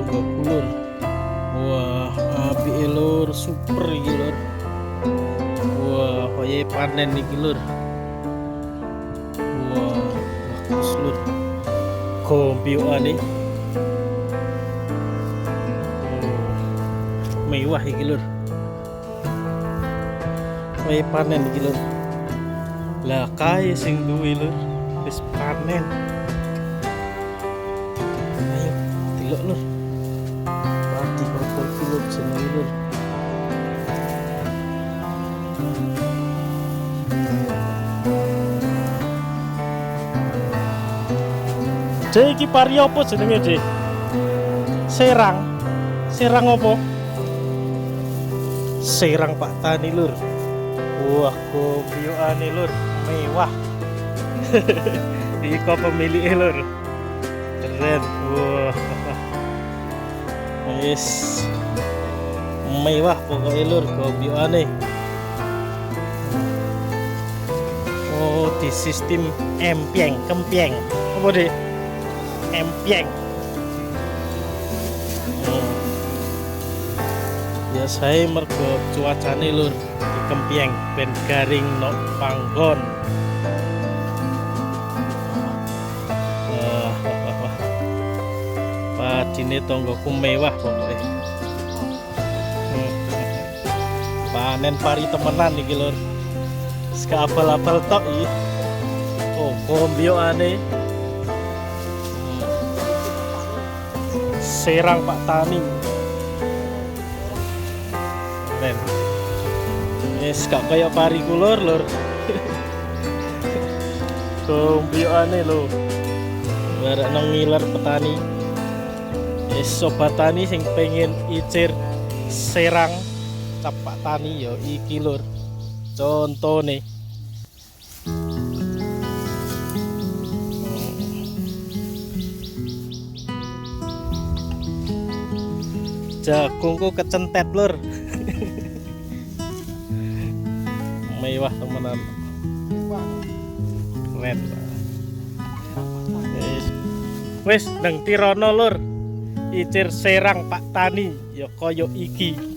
tonggoku lur. Wah, apike lur, super iki lur. Wah, koyo panen iki lur. Wah, bagus lur. Gombyoane. Oh, mewah iki lur. Koyo panen iki lur. Lah kae sing duwe lur, wis panen. Ayo, delok lur. Padi apa iki lur jenenge lur. Dek iki pari apa jenenge, Dek? Serang. Serang apa? Serang Pak Tani lur. Wah, gombyoane lur, mewah. Iki kok pemiliknya lur. Keren. Wah. Wis mewah pokoknya lur, gombyoane. Oh, di sistem empyeng, kempyeng. Apa deh? Empyeng. Ya saya mergo cuacane lur di kempyeng ben garing no panggon. Wah. Padine tonggoku mewah pokoknya. Panen pari temenan iki lur. Seka abal-abal tok iki. Oh, gombyoane. Serang Pak Tani. Keren. Wis gak kaya pari kulur lur. Gombyoane lho. Barek nang ngiler petani. Wis sobat tani sing pengen icir serang cap Pak Tani ya iki lur. Contone. Jagungku kecentet lur. Mewah temenan. Keren. Wis nang Tirana lur. Icir serang Pak Tani ya koyo iki.